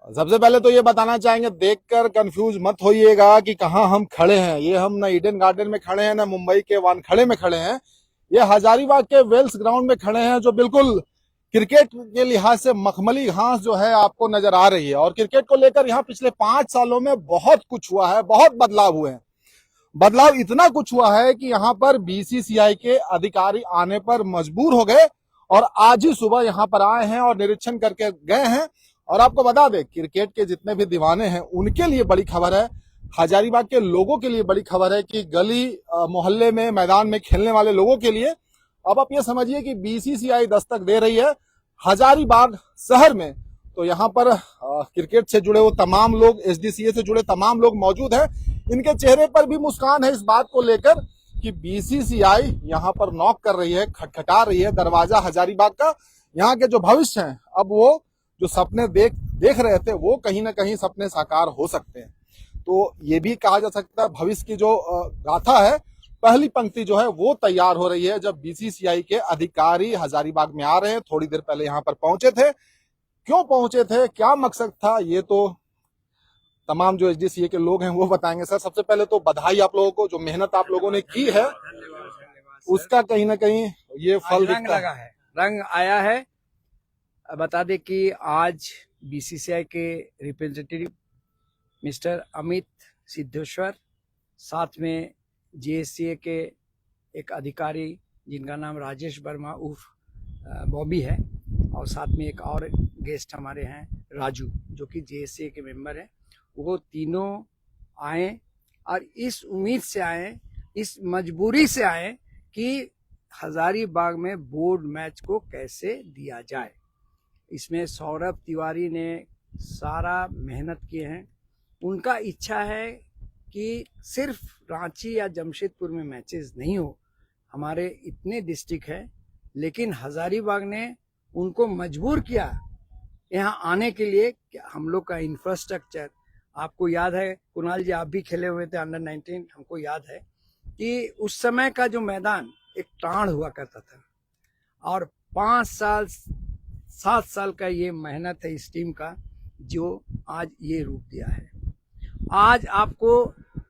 सबसे पहले तो ये बताना चाहेंगे, देखकर कंफ्यूज मत होइएगा कि कहाँ हम खड़े हैं। ये हम ना ईडन गार्डन में खड़े हैं, ना मुंबई के वानखड़े में खड़े हैं। ये हजारीबाग के वेल्स ग्राउंड में खड़े हैं, जो बिल्कुल क्रिकेट के लिहाज से मखमली घास जो है आपको नजर आ रही है। और क्रिकेट को लेकर यहाँ पिछले 5 सालों में बहुत कुछ हुआ है, बहुत बदलाव हुए हैं। बदलाव इतना कुछ हुआ है कि यहाँ पर बीसीसीआई के अधिकारी आने पर मजबूर हो गए और आज ही सुबह यहाँ पर आए हैं और निरीक्षण करके गए हैं। और आपको बता दें, क्रिकेट के जितने भी दीवाने हैं उनके लिए बड़ी खबर है, हजारीबाग के लोगों के लिए बड़ी खबर है कि गली मोहल्ले में, मैदान में खेलने वाले लोगों के लिए अब आप ये समझिए कि बीसीसीआई दस्तक दे रही है हजारीबाग शहर में। तो यहाँ पर क्रिकेट से जुड़े वो तमाम लोग, एचडीसीए से जुड़े तमाम लोग मौजूद हैं। इनके चेहरे पर भी मुस्कान है इस बात को लेकर कि बीसीसीआई यहाँ पर नॉक कर रही है, खटखटा रही है दरवाजा हजारीबाग का। यहाँ के जो भविष्य हैं, अब वो जो सपने देख रहे थे वो कहीं ना कहीं सपने साकार हो सकते हैं। तो ये भी कहा जा सकता है भविष्य की जो गाथा है, पहली पंक्ति जो है वो तैयार हो रही है जब बीसीसीआई के अधिकारी हजारीबाग में आ रहे हैं। थोड़ी देर पहले यहाँ पर पहुंचे थे। क्यों पहुंचे थे, क्या मकसद था, ये तो तमाम जो एचडीसीए के लोग हैं वो बताएंगे। सर, सबसे पहले तो बधाई आप लोगों को, जो मेहनत आप लोगों ने की है उसका कहीं ना कहीं ये फल रंग लगा है, रंग आया है। बता दें कि आज बीसीसीआई के रिप्रेजेंटेटिव मिस्टर अमित सिद्धेश्वर, साथ में जीएससीए के एक अधिकारी जिनका नाम राजेश वर्मा उर्फ बॉबी है, और साथ में एक और गेस्ट हमारे हैं राजू, जो कि जीएससीए के मेंबर हैं। वो तीनों आए और इस उम्मीद से आए, इस मजबूरी से आए कि हजारीबाग में बोर्ड मैच को कैसे दिया जाए। इसमें सौरभ तिवारी ने सारा मेहनत किए हैं। उनका इच्छा है कि सिर्फ रांची या जमशेदपुर में मैचेस नहीं हो, हमारे इतने डिस्ट्रिक्ट है, लेकिन हजारीबाग ने उनको मजबूर किया यहाँ आने के लिए कि हम लोग का इंफ्रास्ट्रक्चर, आपको याद है कुणाल जी, आप भी खेले हुए थे अंडर 19, हमको याद है कि उस समय का जो मैदान एक टाण हुआ करता था, और 5 साल 7 साल का ये मेहनत है इस टीम का, जो आज ये रूप दिया है। आज आपको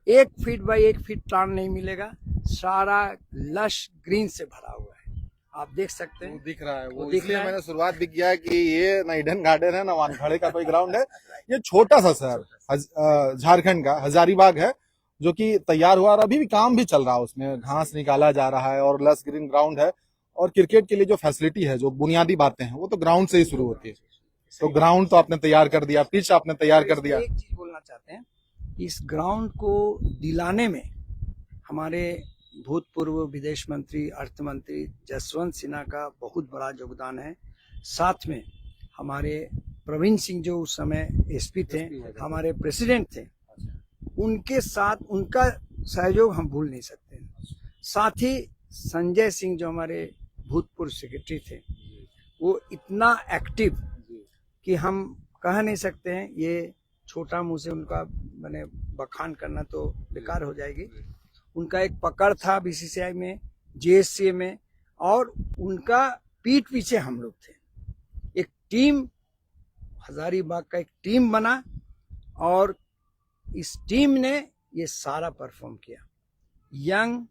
1 फीट बाई 1 फीट टाण नहीं मिलेगा, सारा लश ग्रीन से भरा हुआ है, आप देख सकते हैं। दिख रहा है वो, इसलिए मैंने शुरुआत भी किया है कि ये ना ईडन गार्डन है ना वानखड़े का कोई ग्राउंड है। ये छोटा सा शहर झारखंड का हजारीबाग है, जो कि तैयार हुआ और अभी भी काम भी चल रहा है, उसमें घास निकाला जा रहा है और लस ग्रीन ग्राउंड है। और क्रिकेट के लिए जो फैसिलिटी है, जो बुनियादी बातें हैं, वो तो ग्राउंड से ही शुरू होती है। तो ग्राउंड तो आपने तैयार कर दिया, पिच आपने तैयार कर दिया। एक चीज बोलना चाहते हैं, इस ग्राउंड को दिलाने में हमारे भूतपूर्व विदेश मंत्री, अर्थ मंत्री जसवंत सिन्हा का बहुत बड़ा योगदान है। साथ में हमारे प्रवीण सिंह जो उस समय एसपी थे, हमारे प्रेसिडेंट थे, उनके साथ उनका सहयोग हम भूल नहीं सकते। साथ ही संजय सिंह जो हमारे भूतपूर्व सेक्रेटरी थे, वो इतना एक्टिव कि हम कह नहीं सकते हैं। ये छोटा मुंह से उनका मैंने बखान करना तो बेकार हो जाएगी। उनका एक पकड़ था बीसीसीआई में, जीएससीए में, और उनका पीठ पीछे हम लोग थे। एक टीम, हजारीबाग का एक टीम बना और इस टीम ने ये सारा परफॉर्म किया। यंग,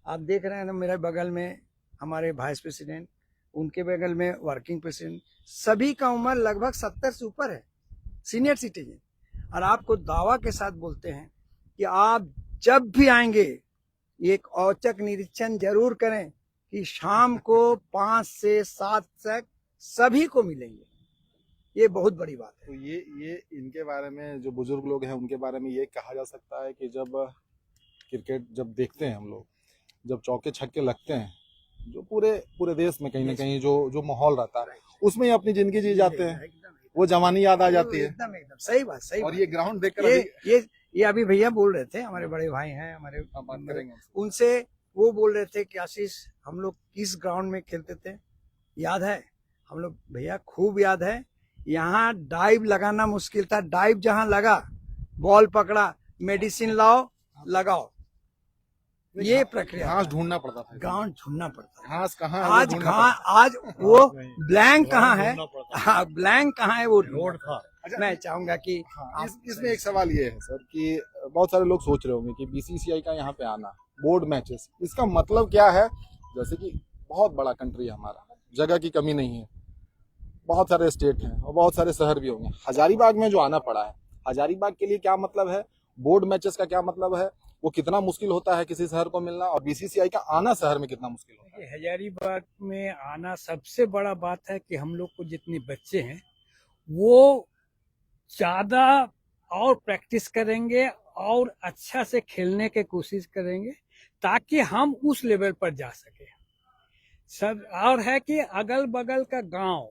आप देख रहे हैं ना, मेरे बगल में हमारे वाइस प्रेसिडेंट, उनके बगल में वर्किंग प्रेसिडेंट, सभी का उम्र लगभग 70 से ऊपर है, सीनियर सिटीजन। और आपको दावा के साथ बोलते हैं कि आप जब भी आएंगे एक औचक निरीक्षण जरूर करें कि शाम को 5 से 7 तक सभी को मिलेंगे। ये बहुत बड़ी बात है। तो ये इनके बारे में जो बुजुर्ग लोग हैं उनके बारे में ये कहा जा सकता है कि जब क्रिकेट जब देखते हैं हम लोग, जब चौके छक्के लगते हैं, जो पूरे देश में कहीं ना कहीं जो माहौल रहता है, उसमें ही अपनी जिंदगी जी जाते हैं, वो जवानी याद आ जाती है। एकदम सही बात, सही। और ये ग्राउंड देखकर ये अभी भैया बोल रहे थे, हमारे बड़े भाई हैं, हमारे बात करेंगे उनसे, वो बोल रहे थे कि आशीष हम लोग किस ग्राउंड में खेलते थे, याद है? हम लोग भैया खूब याद है। यहाँ डाइव लगाना मुश्किल था, डाइव जहाँ लगा, बॉल पकड़ा, मेडिसिन लाओ, लगाओ, ये प्रक्रिया, घास ढूंढना पड़ता था, गांव ढूंढना पड़ता। घास कहाँ आज वो ब्लैंक कहाँ है? हाँ, ब्लैंक कहाँ है? वो रोड था, मैं चाहूंगा कि हाँ, इसमें एक सवाल ये है सर कि बहुत सारे लोग सोच रहे होंगे कि बीसीसीआई का यहाँ पे आना बोर्ड मैचेस, इसका मतलब क्या है? जैसे कि बहुत बड़ा कंट्री है हमारा, जगह की कमी नहीं है, बहुत सारे स्टेट हैं और बहुत सारे शहर भी होंगे। हजारीबाग में जो आना पड़ा है, हजारीबाग के लिए क्या मतलब है, बोर्ड मैचेस का क्या मतलब है, वो कितना मुश्किल होता है किसी शहर को मिलना, और बीसीसीआई का आना शहर में कितना मुश्किल होता है? हजारीबाग में आना सबसे बड़ा बात है कि हम लोग को जितने बच्चे हैं वो ज्यादा और प्रैक्टिस करेंगे और अच्छा से खेलने की कोशिश करेंगे ताकि हम उस लेवल पर जा सके। सब और है कि अगल बगल का गांव,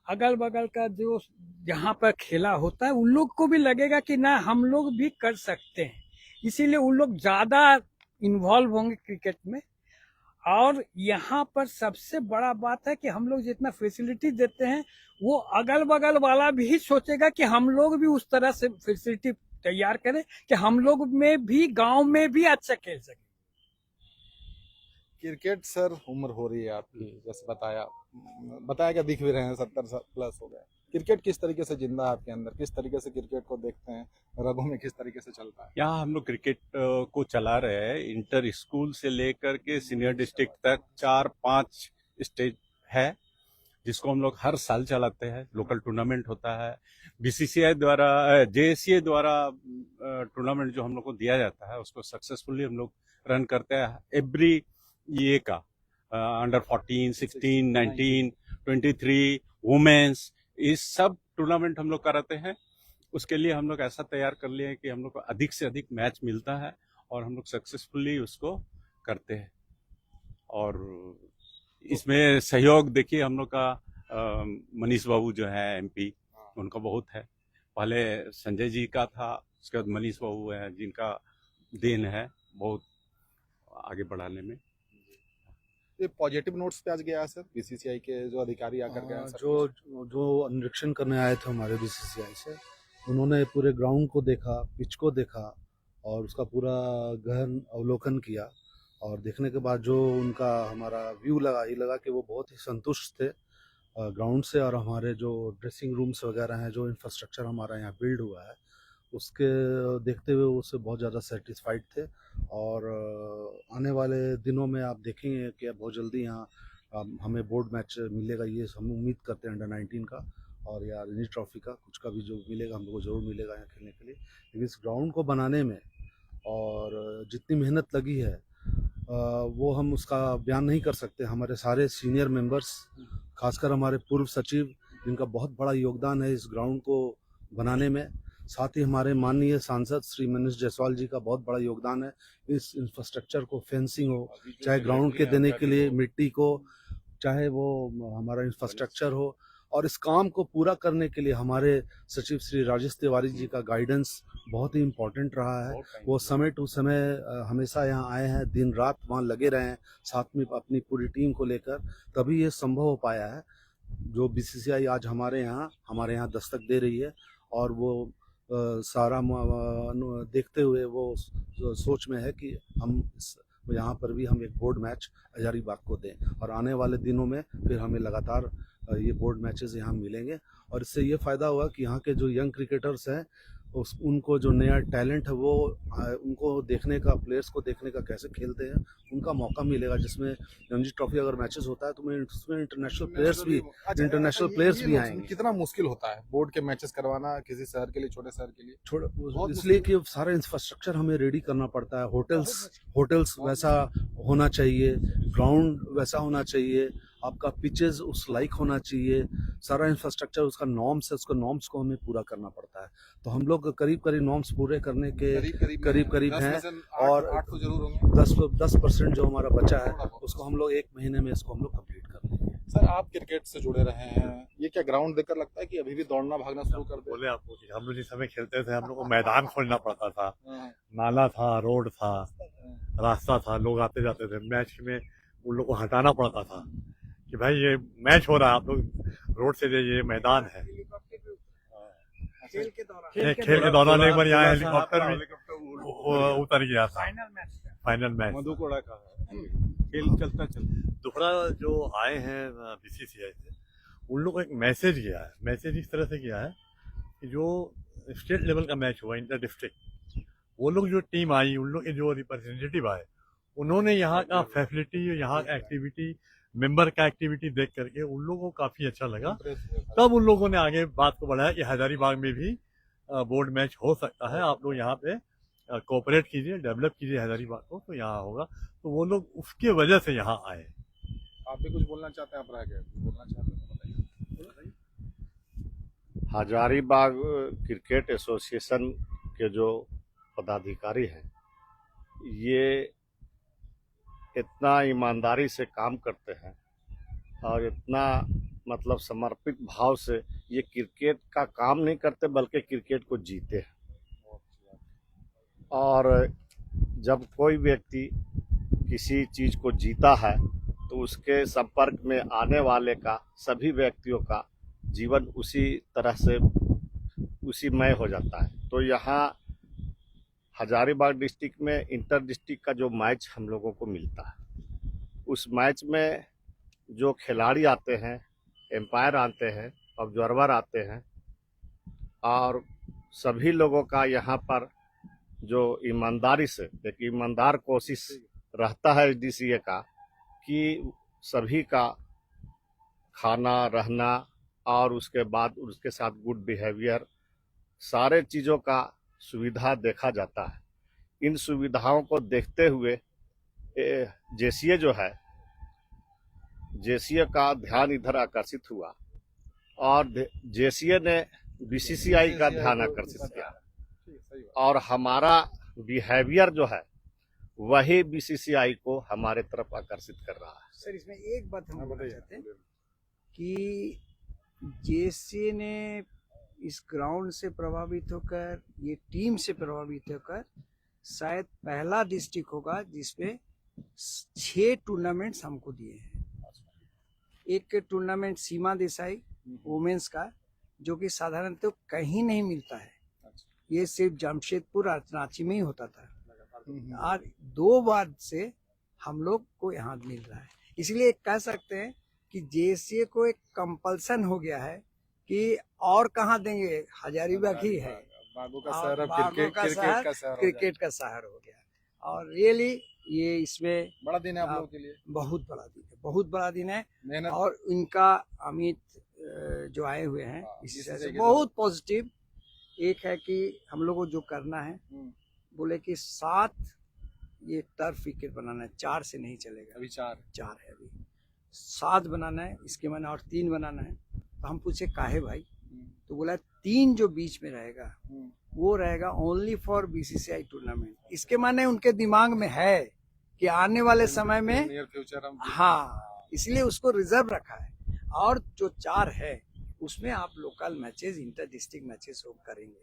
अगल बगल का जो जहाँ पर खेला होता है उन लोग को भी लगेगा कि ना हम लोग भी कर सकते हैं, इसीलिए उन लोग ज्यादा इन्वॉल्व होंगे क्रिकेट में। और यहाँ पर सबसे बड़ा बात है कि हम लोग जितना फैसिलिटी देते हैं वो अगल बगल वाला भी सोचेगा कि हम लोग भी उस तरह से फैसिलिटी तैयार करें कि हम लोग में भी गांव में भी अच्छा खेल सके। क्रिकेट सर उम्र हो रही है आपकी, जैसे बताया क्या, दिख भी रहे हैं 70 प्लस हो गए। क्रिकेट किस तरीके से जिंदा है आपके अंदर, किस तरीके से क्रिकेट को देखते हैं, रगों में किस तरीके से चलता है? यहाँ हम लोग क्रिकेट को चला रहे हैं, इंटर स्कूल से लेकर के सीनियर डिस्ट्रिक्ट तक 4-5 स्टेज है जिसको हम लोग हर साल चलाते हैं। लोकल टूर्नामेंट होता है, बीसीसीआई द्वारा, जेएससीए द्वारा टूर्नामेंट जो हम लोग को दिया जाता है उसको सक्सेसफुली हम लोग रन करते हैं। एवरी ये का अंडर 14, 16, 19, 23 वुमेन्स, इस सब टूर्नामेंट हम लोग कराते हैं। उसके लिए हम लोग ऐसा तैयार कर लिए हैं कि हम लोग को अधिक से अधिक मैच मिलता है और हम लोग सक्सेसफुली उसको करते हैं। और इसमें सहयोग देखिए हम लोग का मनीष बाबू जो है एमपी, उनका बहुत है। पहले संजय जी का था, उसके बाद मनीष बाबू है जिनका देन है बहुत आगे बढ़ाने में। ये पॉजिटिव नोट्स पे आज गया है सर, बीसीसीआई के जो अधिकारी आकर गए हैं सर? जो निरीक्षण करने आए थे हमारे बीसीसीआई से, उन्होंने पूरे ग्राउंड को देखा, पिच को देखा और उसका पूरा गहन अवलोकन किया। और देखने के बाद जो उनका हमारा व्यू लगा, ये लगा कि वो बहुत ही संतुष्ट थे ग्राउंड से, और हमारे जो ड्रेसिंग रूम्स वगैरह हैं, जो इंफ्रास्ट्रक्चर हमारा यहाँ बिल्ड हुआ है, उसके देखते हुए उससे बहुत ज़्यादा सेटिस्फाइड थे। और आने वाले दिनों में आप देखेंगे कि बहुत जल्दी यहाँ हमें बोर्ड मैच मिलेगा, ये हम उम्मीद करते हैं अंडर 19 का और या रणजी ट्रॉफी का, कुछ का भी जो मिलेगा हम लोग को ज़रूर मिलेगा यहाँ खेलने के लिए। लेकिन इस ग्राउंड को बनाने में और जितनी मेहनत लगी है वो हम उसका बयान नहीं कर सकते। हमारे सारे सीनियर मेंबर्स, खासकर हमारे पूर्व सचिव, जिनका बहुत बड़ा योगदान है इस ग्राउंड को बनाने में, साथ ही हमारे माननीय सांसद श्री मनीष जायसवाल जी का बहुत बड़ा योगदान है इस इंफ्रास्ट्रक्चर को, फेंसिंग हो, चाहे ग्राउंड के देने के लिए मिट्टी को, चाहे वो हमारा इंफ्रास्ट्रक्चर हो। और इस काम को पूरा करने के लिए हमारे सचिव श्री राजेश तिवारी जी का गाइडेंस बहुत ही इम्पोर्टेंट रहा है। वो समय टू समय हमेशा यहाँ आए हैं, दिन रात वहाँ लगे रहे हैं साथ में अपनी पूरी टीम को लेकर, तभी ये संभव हो पाया है। जो बीसीसीआई आज हमारे यहाँ दस्तक दे रही है और वो सारा देखते हुए वो सोच में है कि हम यहाँ पर भी हम एक बोर्ड मैच हजारीबाग को दें, और आने वाले दिनों में फिर हमें लगातार ये बोर्ड मैचेस यहाँ मिलेंगे। और इससे ये फ़ायदा हुआ कि यहाँ के जो यंग क्रिकेटर्स हैं उनको जो नया टैलेंट है वो उनको देखने का, प्लेयर्स को देखने का, कैसे खेलते हैं, उनका मौका मिलेगा। जिसमें रणजी ट्रॉफी अगर मैचेस होता है तो उसमें इंटरनेशनल प्लेयर्स भी आएंगे। कितना मुश्किल होता है बोर्ड के मैचेस करवाना किसी शहर के लिए, छोटे शहर के लिए? इसलिए कि सारा इंफ्रास्ट्रक्चर हमें रेडी करना पड़ता है। होटल्स वैसा होना चाहिए, ग्राउंड वैसा होना चाहिए, आपका पिचेस उस लाइक होना चाहिए, सारा इंफ्रास्ट्रक्चर उसका नॉर्म्स है, उसका नॉर्म्स को हमें पूरा करना पड़ता है। तो हम लोग करीब नॉर्म्स पूरे करने के करीब हैं, और 8 तो जरूर होंगे। 10% जो हमारा बचा है उसको हम लोग 1 महीने में इसको हम लोग कंप्लीट कर लेंगे। सर आप क्रिकेट से जुड़े रहे हैं, ये क्या ग्राउंड देखकर लगता है कि अभी भी दौड़ना भागना शुरू कर दे? बोले आपको कि हम लोग जिस समय खेलते थे हम लोग को मैदान खोलना पड़ता था, नाला था, रोड था, रास्ता था, लोग आते जाते थे। मैच में उन लोग को हटाना पड़ता था कि भाई ये मैच हो रहा है, आप लोग रोड से जाइए, मैदान है। खेल के दौरान एक बार यहाँ हेलीकॉप्टर भी उतर गया था। फाइनल मैच मधुकोड़ा का खेल चलता दोहरा जो आए हैं बीसीसीआई से, उन लोगों को एक मैसेज गया है। मैसेज इस तरह से गया है कि जो स्टेट लेवल का मैच हुआ इंटर डिस्ट्रिक्ट, वो लोग जो टीम आई, उन लोग के जो रिप्रेजेंटेटिव आए, उन्होंने यहाँ का फैसिलिटी, यहाँ का एक्टिविटी, मेंबर का एक्टिविटी देख करके उन लोगों को काफ़ी अच्छा लगा। तब उन लोगों ने आगे बात को बढ़ाया कि हजारीबाग में भी बोर्ड मैच हो सकता है, आप लोग यहाँ पे कोऑपरेट कीजिए, डेवलप कीजिए हजारीबाग को, तो यहाँ होगा। तो वो लोग उसके वजह से यहाँ आए। आप भी कुछ बोलना चाहते हैं? आप रह गए, बोलना चाहते हैं तो बताइए। हजारीबाग क्रिकेट एसोसिएशन के जो पदाधिकारी हैं, ये इतना ईमानदारी से काम करते हैं और इतना मतलब समर्पित भाव से ये क्रिकेट का काम नहीं करते, बल्कि क्रिकेट को जीते हैं। और जब कोई व्यक्ति किसी चीज़ को जीता है तो उसके संपर्क में आने वाले का, सभी व्यक्तियों का जीवन उसी तरह से उसीमय हो जाता है। तो यहाँ हजारीबाग डिस्ट्रिक्ट में इंटर डिस्ट्रिक्ट का जो मैच हम लोगों को मिलता है, उस मैच में जो खिलाड़ी आते हैं, एम्पायर आते हैं, ऑब्जर्वर आते हैं, और सभी लोगों का यहाँ पर जो ईमानदारी से एक ईमानदार कोशिश रहता है DCA का कि सभी का खाना, रहना और उसके बाद उसके साथ गुड बिहेवियर, सारे चीज़ों का सुविधा देखा जाता है। इन सुविधाओं को देखते हुए JCA जो है, JCA का ध्यान इधर आकर्षित हुआ और JCA ने BCCI का ध्यान आकर्षित किया, और हमारा बिहेवियर जो है वही BCCI को हमारे तरफ आकर्षित कर रहा है। सर, इसमें एक बात हम बोलना चाहते हैं कि JCA ने इस ग्राउंड से प्रभावित होकर, ये टीम से प्रभावित होकर शायद पहला डिस्ट्रिक्ट होगा जिसपे 6 टूर्नामेंट्स हमको दिए हैं। एक टूर्नामेंट सीमा देसाई वुमेन्स का, जो कि साधारणतः कहीं नहीं मिलता है, ये सिर्फ जमशेदपुर और रांची में ही होता था, और 2 बार से हम लोग को यहाँ मिल रहा है। इसलिए कह सकते हैं कि JCA को एक कंपल्सन हो गया है कि और कहाँ देंगे, हजारीबाग ही है, बागों का शहर अब क्रिकेट का शहर हो गया। और रियली ये इसमें बड़ा दिन है आप लोगों के लिए, बहुत बड़ा दिन है, बहुत बड़ा दिन है। मेहनत। और इनका अमित जो आए हुए हैं इसी से बहुत पॉजिटिव। एक है कि हम लोग को जो करना है, बोले कि 7 ये टर्फ विकेट बनाना है, 4 से नहीं चलेगा। अभी 4 है, अभी 7 बनाना है, इसके मैंने और 3 बनाना है। तो हम पूछे काहे भाई, तो बोला 3 जो बीच में रहेगा वो रहेगा ओनली फॉर BCCI टूर्नामेंट। इसके माने उनके दिमाग में है कि आने वाले समय में नियर फ्यूचर हम, हाँ, इसलिए उसको रिजर्व रखा है। और जो 4 है उसमें आप local matches, inter district matches हो करेंगे।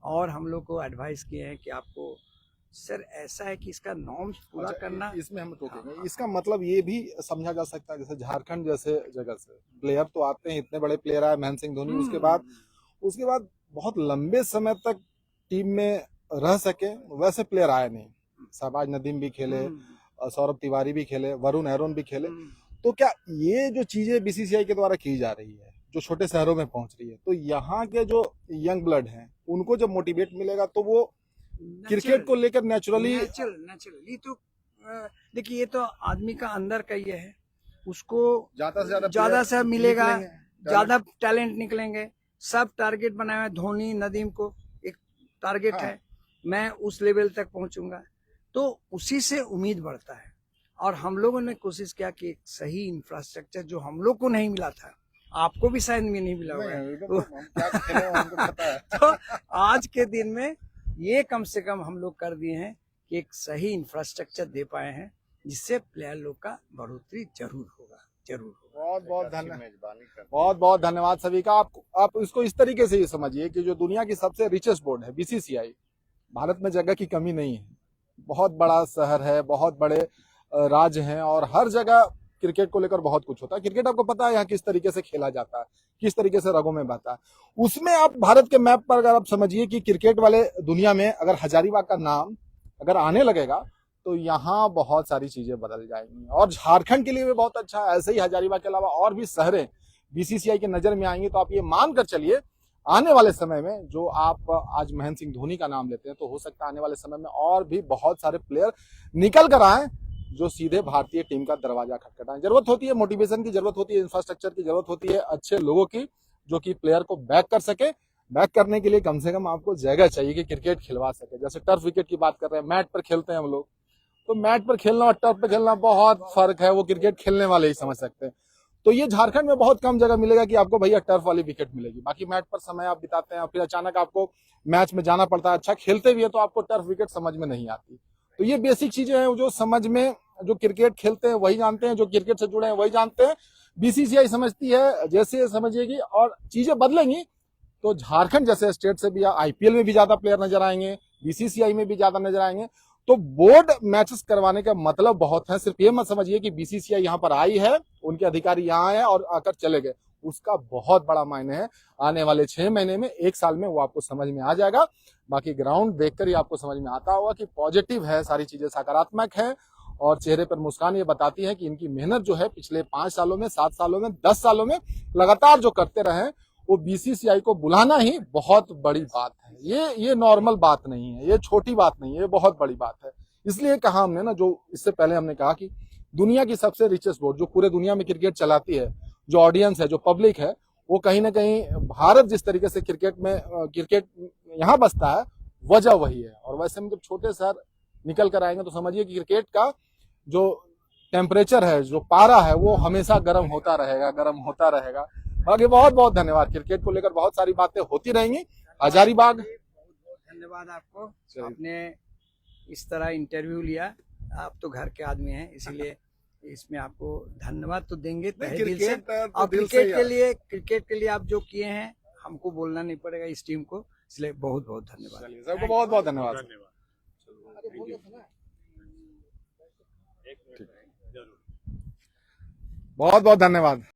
और हम लोग को एडवाइस किए हैं कि आपको सर ऐसा है कि इसका नॉर्म्स पूरा करना। इसमें हम टोकेंगे। इसका मतलब ये भी समझा जा सकता है, जैसे झारखंड जैसे जगह से प्लेयर तो आते हैं, इतने बड़े प्लेयर आए, महेंद्र सिंह धोनी, उसके बाद बहुत लंबे समय तक टीम में रह सके वैसे प्लेयर आए नहीं। शहबाज नदीम भी खेले, सौरभ तिवारी भी खेले, वरुण एरोन भी खेले। तो क्या ये जो चीजें BCCI के द्वारा की जा रही है, जो छोटे शहरों में पहुंच रही है, तो यहाँ के जो यंग ब्लड हैं उनको जब मोटिवेट मिलेगा तो वो क्रिकेट को लेकर नेचुरली तो देखिए, ये तो आदमी का अंदर का ये है, उसको ज्यादा से मिलेगा, ज्यादा टैलेंट निकलेंगे। सब टारगेट बनाए हुए, धोनी, नदीम को एक टारगेट है, मैं उस लेवल तक पहुंचूंगा, तो उसी से उम्मीद बढ़ता है। और हम लोगों ने कोशिश किया कि एक सही इंफ्रास्ट्रक्चर जो हम लोग को नहीं मिला था, आपको भी शायद में नहीं मिला होगा, तो आज के दिन में ये कम से कम हम लोग कर दिए हैं कि एक सही इंफ्रास्ट्रक्चर दे पाए हैं, जिससे प्लेयर लोग का बढ़ोतरी जरूर होगा। बहुत बहुत धन्यवाद सभी का। आप इसको इस तरीके से ही समझिए कि जो दुनिया की सबसे रिचेस्ट बोर्ड है BCCI, भारत में जगह की कमी नहीं है। बहुत बड़ा शहर है, बहुत बड़े राज्य हैं, और हर जगह क्रिकेट को लेकर बहुत कुछ होता है। क्रिकेट आपको पता है यहाँ किस तरीके से खेला जाता है, किस तरीके से रगों में बहता है। उसमें आप भारत के मैप पर अगर आप समझिए कि क्रिकेट वाले दुनिया में अगर हजारीबाग का नाम अगर आने लगेगा तो यहाँ बहुत सारी चीजें बदल जाएंगी। और झारखंड के लिए भी बहुत अच्छा है। ऐसे ही हजारीबाग के अलावा और भी शहरें BCCI के नजर में आएंगे, तो आप ये मान कर चलिए आने वाले समय में जो आप आज महेंद्र सिंह धोनी का नाम लेते हैं, तो हो सकता है आने वाले समय में और भी बहुत सारे प्लेयर निकल कर आए जो सीधे भारतीय टीम का दरवाजा खटखटाएं। जरूरत होती है मोटिवेशन की, जरूरत होती है इंफ्रास्ट्रक्चर की, जरूरत होती है अच्छे लोगों की जो कि प्लेयर को बैक कर सके। बैक करने के लिए कम से कम आपको जगह चाहिए कि क्रिकेट खिलवा सके। जैसे टर्फ विकेट की बात कर रहे हैं, मैट पर खेलते हैं हम लोग, तो मैट पर खेलना और टर्फ पर खेलना बहुत फर्क है, वो क्रिकेट खेलने वाले ही समझ सकते हैं। तो ये झारखंड में बहुत कम जगह मिलेगा कि आपको भैया टर्फ वाली विकेट मिलेगी। बाकी मैट पर समय आप बिताते हैं, फिर अचानक आपको मैच में जाना पड़ता है, अच्छा खेलते भी है तो आपको टर्फ विकेट समझ में नहीं आती। तो ये बेसिक चीजें हैं जो समझ में, जो क्रिकेट खेलते हैं वही जानते हैं, जो क्रिकेट से जुड़े हैं वही जानते हैं। बीसीसीआई समझती है, जैसे समझिएगी और चीजें बदलेंगी तो झारखंड जैसे स्टेट से भी आईपीएल में भी ज्यादा प्लेयर नजर आएंगे, बीसीसीआई में भी ज्यादा नजर आएंगे। तो बोर्ड मैचेस करवाने का मतलब बहुत है। सिर्फ ये मत समझिए कि बीसीसीआई यहाँ पर आई है, उनके अधिकारी यहाँ आए और आकर चले गए, उसका बहुत बड़ा मायने है। आने वाले 6 महीने में, 1 साल में वो आपको समझ में आ जाएगा। बाकी ग्राउंड देखकर ही आपको समझ में आता होगा कि पॉजिटिव है, सारी चीजें सकारात्मक है और चेहरे पर मुस्कान ये बताती है कि इनकी मेहनत जो है पिछले 5 सालों में, 7 सालों में, 10 सालों में लगातार जो करते रहे, वो बीसीसीआई को बुलाना ही बहुत बड़ी बात है। ये नॉर्मल बात नहीं है, ये छोटी बात नहीं है, ये बहुत बड़ी बात है। इसलिए कहा हमने ना, जो इससे पहले हमने कहा कि दुनिया की सबसे रिचेस्ट बोर्ड जो पूरे दुनिया में क्रिकेट चलाती है, जो ऑडियंस है, जो पब्लिक है, वो कहीं ना कहीं भारत जिस तरीके से क्रिकेट यहाँ बसता है, वजह वही है। और वैसे में जब छोटे शहर निकल कर आएंगे तो समझिए कि क्रिकेट का जो टेम्परेचर है, जो पारा है, वो हमेशा गर्म होता रहेगा। बाकी बहुत बहुत धन्यवाद। क्रिकेट को लेकर बहुत सारी बातें होती रहेंगी। हजारीबाग, बहुत धन्यवाद आपको, आपने इस तरह इंटरव्यू लिया। आप तो घर के आदमी हैं, इसीलिए इसमें आपको धन्यवाद तो देंगे तहे दिल से। और क्रिकेट के लिए आप जो किए हैं, हमको बोलना नहीं पड़ेगा इस टीम को, इसलिए बहुत बहुत धन्यवाद। सबको बहुत बहुत धन्यवाद। बहुत बहुत धन्यवाद।